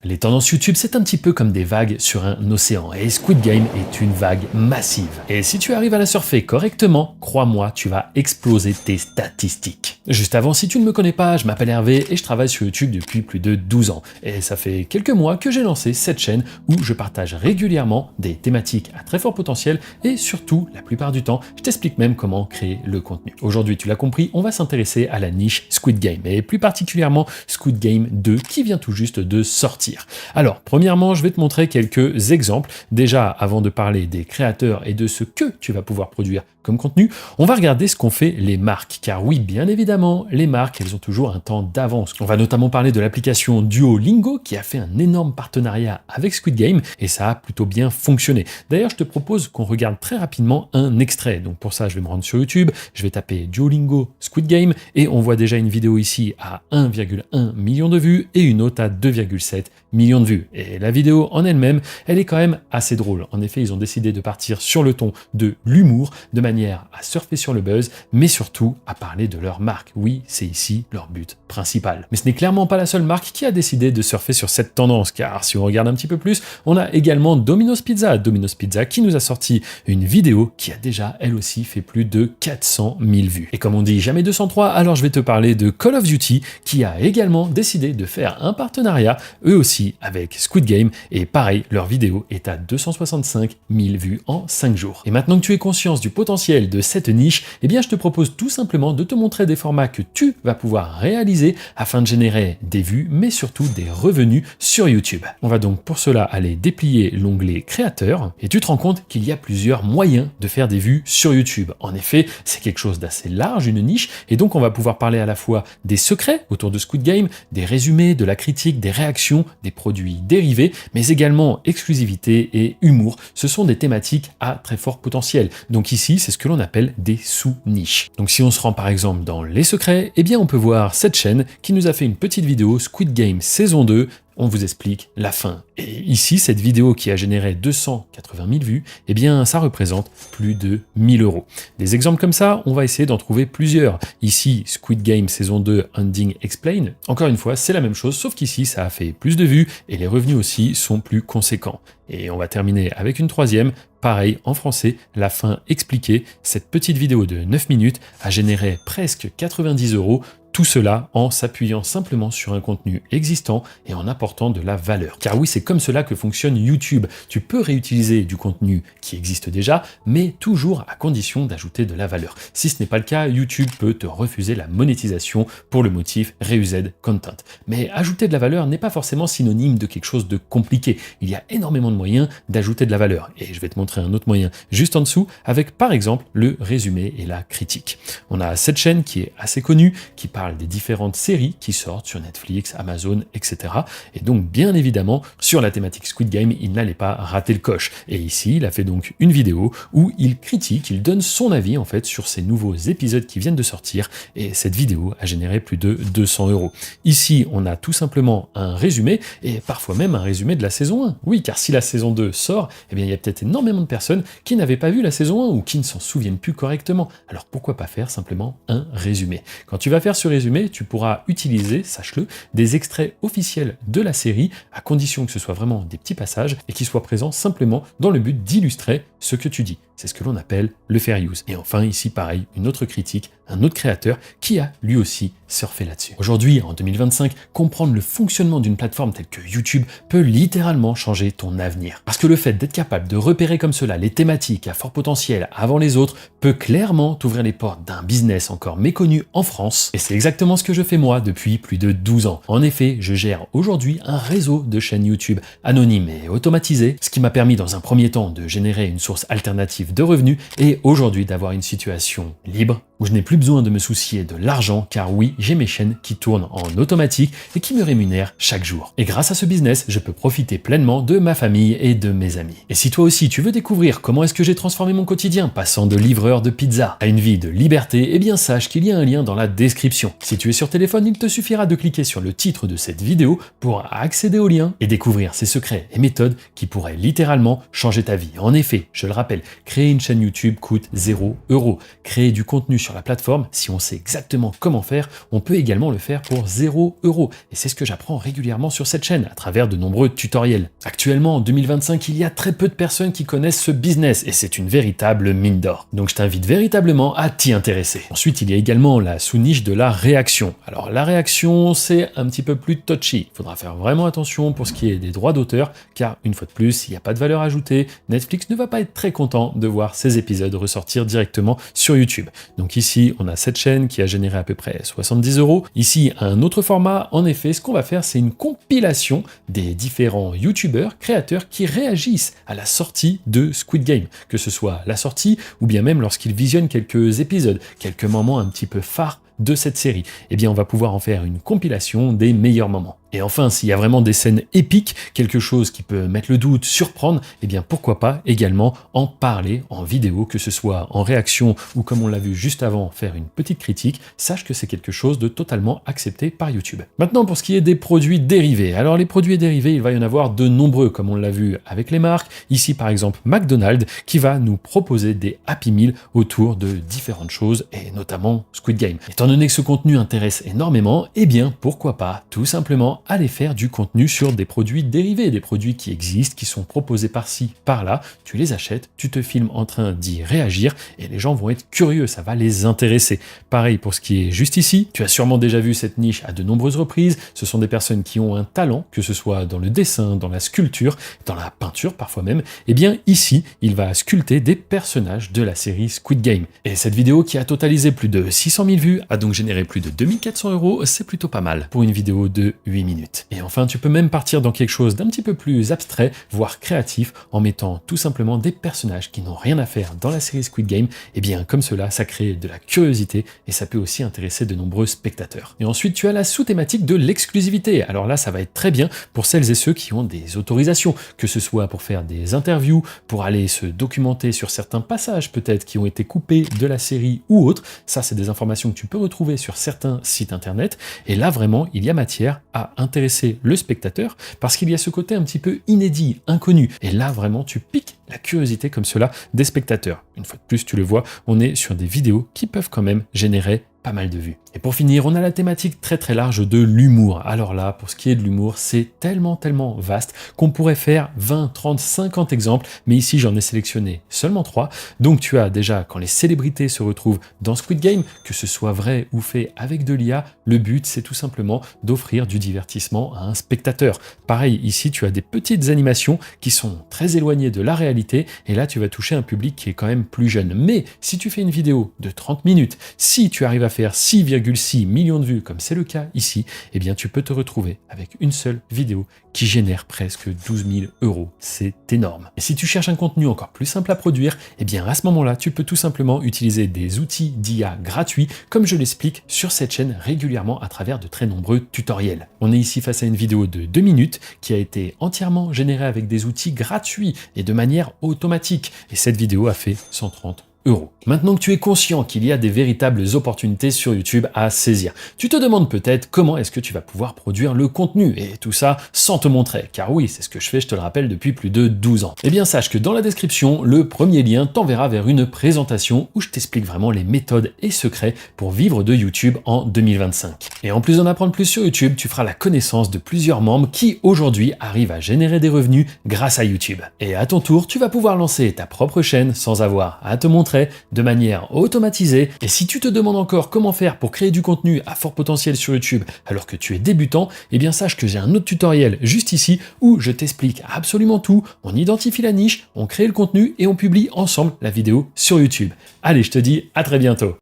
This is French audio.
Les tendances YouTube, c'est un petit peu comme des vagues sur un océan, et Squid Game est une vague massive. Et si tu arrives à la surfer correctement, crois-moi, tu vas exploser tes statistiques. Juste avant, si tu ne me connais pas, je m'appelle Hervé et je travaille sur YouTube depuis plus de 12 ans. Et ça fait quelques mois que j'ai lancé cette chaîne où je partage régulièrement des thématiques à très fort potentiel et surtout, la plupart du temps, je t'explique même comment créer le contenu. Aujourd'hui, tu l'as compris, on va s'intéresser à la niche Squid Game, et plus particulièrement Squid Game 2 qui vient tout juste de sortir. Alors, premièrement, je vais te montrer quelques exemples. Déjà, avant de parler des créateurs et de ce que tu vas pouvoir produire comme contenu, on va regarder ce qu'ont fait les marques. Car oui, bien évidemment, les marques, elles ont toujours un temps d'avance. On va notamment parler de l'application Duolingo qui a fait un énorme partenariat avec Squid Game et ça a plutôt bien fonctionné. D'ailleurs, je te propose qu'on regarde très rapidement un extrait. Donc pour ça, je vais me rendre sur YouTube, je vais taper Duolingo Squid Game et on voit déjà une vidéo ici à 1,1 million de vues et une autre à 2,7 millions de vues. Et la vidéo en elle-même, elle est quand même assez drôle. En effet, ils ont décidé de partir sur le ton de l'humour, de manière à surfer sur le buzz, mais surtout à parler de leur marque. Oui, c'est ici leur but principal. Mais ce n'est clairement pas la seule marque qui a décidé de surfer sur cette tendance, car si on regarde un petit peu plus, on a également Domino's Pizza. Domino's Pizza qui nous a sorti une vidéo qui a déjà, elle aussi, fait plus de 400 000 vues. Et comme on dit jamais 203, alors je vais te parler de Call of Duty, qui a également décidé de faire un partenariat, eux aussi, avec Squid Game, et pareil, leur vidéo est à 265 000 vues en 5 jours. Et maintenant que tu es conscience du potentiel de cette niche, eh bien je te propose tout simplement de te montrer des formats que tu vas pouvoir réaliser afin de générer des vues, mais surtout des revenus sur YouTube. On va donc pour cela aller déplier l'onglet créateur, et tu te rends compte qu'il y a plusieurs moyens de faire des vues sur YouTube. En effet, c'est quelque chose d'assez large, une niche, et donc on va pouvoir parler à la fois des secrets autour de Squid Game, des résumés, de la critique, des réactions, des produits dérivés, mais également exclusivité et humour. Ce sont des thématiques à très fort potentiel. Donc ici, c'est ce que l'on appelle des sous-niches. Donc si on se rend par exemple dans les secrets, eh bien on peut voir cette chaîne qui nous a fait une petite vidéo Squid Game saison 2. On vous explique la fin. Et ici, cette vidéo qui a généré 280 000 vues, eh bien, ça représente plus de 1000 €. Des exemples comme ça, on va essayer d'en trouver plusieurs. Ici, Squid Game saison 2 Ending Explain. Encore une fois, c'est la même chose, sauf qu'ici, ça a fait plus de vues et les revenus aussi sont plus conséquents. Et on va terminer avec une troisième. Pareil, en français, la fin expliquée. Cette petite vidéo de 9 minutes a généré presque 90 €. Tout cela en s'appuyant simplement sur un contenu existant et en apportant de la valeur. Car oui, c'est comme cela que fonctionne YouTube. Tu peux réutiliser du contenu qui existe déjà, mais toujours à condition d'ajouter de la valeur. Si ce n'est pas le cas, YouTube peut te refuser la monétisation pour le motif Reused Content. Mais ajouter de la valeur n'est pas forcément synonyme de quelque chose de compliqué. Il y a énormément de moyens d'ajouter de la valeur. Et je vais te montrer un autre moyen juste en dessous avec par exemple le résumé et la critique. On a cette chaîne qui est assez connue, qui parle des différentes séries qui sortent sur Netflix, Amazon, etc. Et donc, bien évidemment, sur la thématique Squid Game, il n'allait pas rater le coche. Et ici, il a fait donc une vidéo où il critique, il donne son avis en fait sur ces nouveaux épisodes qui viennent de sortir. Et cette vidéo a généré plus de 200 €. Ici, on a tout simplement un résumé et parfois même un résumé de la saison 1. Oui, car si la saison 2 sort, eh bien, il y a peut-être énormément de personnes qui n'avaient pas vu la saison 1 ou qui ne s'en souviennent plus correctement. Alors, pourquoi pas faire simplement un résumé? Quand tu vas faire ce résumé, tu pourras utiliser, sache-le, des extraits officiels de la série, à condition que ce soit vraiment des petits passages et qui soient présents simplement dans le but d'illustrer ce que tu dis. C'est ce que l'on appelle le fair use. Et enfin, ici, pareil, une autre critique, un autre créateur qui a lui aussi surfé là-dessus. Aujourd'hui, en 2025, comprendre le fonctionnement d'une plateforme telle que YouTube peut littéralement changer ton avenir. Parce que le fait d'être capable de repérer comme cela les thématiques à fort potentiel avant les autres peut clairement t'ouvrir les portes d'un business encore méconnu en France. Et c'est exactement ce que je fais moi depuis plus de 12 ans. En effet, je gère aujourd'hui un réseau de chaînes YouTube anonymes et automatisées, ce qui m'a permis dans un premier temps de générer une source alternative de revenus et aujourd'hui d'avoir une situation libre où je n'ai plus besoin de me soucier de l'argent car oui, j'ai mes chaînes qui tournent en automatique et qui me rémunèrent chaque jour. Et grâce à ce business, je peux profiter pleinement de ma famille et de mes amis. Et si toi aussi tu veux découvrir comment est-ce que j'ai transformé mon quotidien passant de livreur de pizza à une vie de liberté, eh bien sache qu'il y a un lien dans la description. Si tu es sur téléphone, il te suffira de cliquer sur le titre de cette vidéo pour accéder au lien et découvrir ces secrets et méthodes qui pourraient littéralement changer ta vie. En effet, Je le rappelle, créer une chaîne YouTube coûte 0 €. Créer du contenu sur la plateforme, si on sait exactement comment faire, on peut également le faire pour 0 €. Et c'est ce que j'apprends régulièrement sur cette chaîne, à travers de nombreux tutoriels. Actuellement, en 2025, il y a très peu de personnes qui connaissent ce business, et c'est une véritable mine d'or. Donc je t'invite véritablement à t'y intéresser. Ensuite, il y a également la sous-niche de la réaction. Alors la réaction, c'est un petit peu plus touchy. Il faudra faire vraiment attention pour ce qui est des droits d'auteur, car une fois de plus, il n'y a pas de valeur ajoutée. Netflix ne va pas être très content de voir ces épisodes ressortir directement sur YouTube. Donc ici, on a cette chaîne qui a généré à peu près 70 €. Ici, un autre format. En effet, ce qu'on va faire, c'est une compilation des différents YouTubeurs, créateurs qui réagissent à la sortie de Squid Game, que ce soit la sortie ou bien même lorsqu'ils visionnent quelques épisodes, quelques moments un petit peu phares de cette série. Eh bien, on va pouvoir en faire une compilation des meilleurs moments. Et enfin, s'il y a vraiment des scènes épiques, quelque chose qui peut mettre le doute, surprendre, eh bien pourquoi pas également en parler en vidéo, que ce soit en réaction ou comme on l'a vu juste avant, faire une petite critique, sache que c'est quelque chose de totalement accepté par YouTube. Maintenant, pour ce qui est des produits dérivés. Alors les produits dérivés, il va y en avoir de nombreux, comme on l'a vu avec les marques. Ici, par exemple, McDonald's, qui va nous proposer des Happy Meal autour de différentes choses, et notamment Squid Game. Étant donné que ce contenu intéresse énormément, eh bien pourquoi pas tout simplement aller faire du contenu sur des produits dérivés, des produits qui existent, qui sont proposés par-ci, par-là, tu les achètes, tu te filmes en train d'y réagir et les gens vont être curieux, ça va les intéresser. Pareil pour ce qui est juste ici, tu as sûrement déjà vu cette niche à de nombreuses reprises, ce sont des personnes qui ont un talent, que ce soit dans le dessin, dans la sculpture, dans la peinture parfois même, et bien ici, il va sculpter des personnages de la série Squid Game. Et cette vidéo qui a totalisé plus de 600 000 vues, a donc généré plus de 2400 €, c'est plutôt pas mal pour une vidéo de 8 minutes. Et enfin, tu peux même partir dans quelque chose d'un petit peu plus abstrait, voire créatif, en mettant tout simplement des personnages qui n'ont rien à faire dans la série Squid Game. Et bien, comme cela, ça crée de la curiosité et ça peut aussi intéresser de nombreux spectateurs. Et ensuite, tu as la sous-thématique de l'exclusivité. Alors là, ça va être très bien pour celles et ceux qui ont des autorisations, que ce soit pour faire des interviews, pour aller se documenter sur certains passages peut-être qui ont été coupés de la série ou autres. Ça, c'est des informations que tu peux retrouver sur certains sites internet. Et là, vraiment, il y a matière à intéresser le spectateur parce qu'il y a ce côté un petit peu inédit, inconnu. Et là, vraiment, tu piques la curiosité comme cela des spectateurs. Une fois de plus, tu le vois, on est sur des vidéos qui peuvent quand même générer pas mal de vues. Et pour finir, on a la thématique très très large de l'humour. Alors là, pour ce qui est de l'humour, c'est tellement vaste qu'on pourrait faire 20, 30, 50 exemples, mais ici j'en ai sélectionné seulement 3. Donc tu as déjà quand les célébrités se retrouvent dans Squid Game, que ce soit vrai ou fait avec de l'IA, le but c'est tout simplement d'offrir du divertissement à un spectateur. Pareil, ici tu as des petites animations qui sont très éloignées de la réalité, et là tu vas toucher un public qui est quand même plus jeune. Mais si tu fais une vidéo de 30 minutes, si tu arrives à faire 6,6 millions de vues, comme c'est le cas ici, eh bien tu peux te retrouver avec une seule vidéo qui génère presque 12 000 €. C'est énorme. Et si tu cherches un contenu encore plus simple à produire, eh bien à ce moment-là, tu peux tout simplement utiliser des outils d'IA gratuits, comme je l'explique sur cette chaîne régulièrement à travers de très nombreux tutoriels. On est ici face à une vidéo de 2 minutes qui a été entièrement générée avec des outils gratuits et de manière automatique. Et cette vidéo a fait 130 €. Maintenant que tu es conscient qu'il y a des véritables opportunités sur YouTube à saisir, tu te demandes peut-être comment est-ce que tu vas pouvoir produire le contenu, et tout ça sans te montrer, car oui, c'est ce que je fais, je te le rappelle, depuis plus de 12 ans. Eh bien sache que dans la description, le premier lien t'enverra vers une présentation où je t'explique vraiment les méthodes et secrets pour vivre de YouTube en 2025. Et en plus d'en apprendre plus sur YouTube, tu feras la connaissance de plusieurs membres qui aujourd'hui arrivent à générer des revenus grâce à YouTube. Et à ton tour, tu vas pouvoir lancer ta propre chaîne sans avoir à te montrer de manière automatisée. Et si tu te demandes encore comment faire pour créer du contenu à fort potentiel sur YouTube alors que tu es débutant, eh bien sache que j'ai un autre tutoriel juste ici où je t'explique absolument tout. On identifie la niche, on crée le contenu et on publie ensemble la vidéo sur YouTube. Allez, je te dis à très bientôt.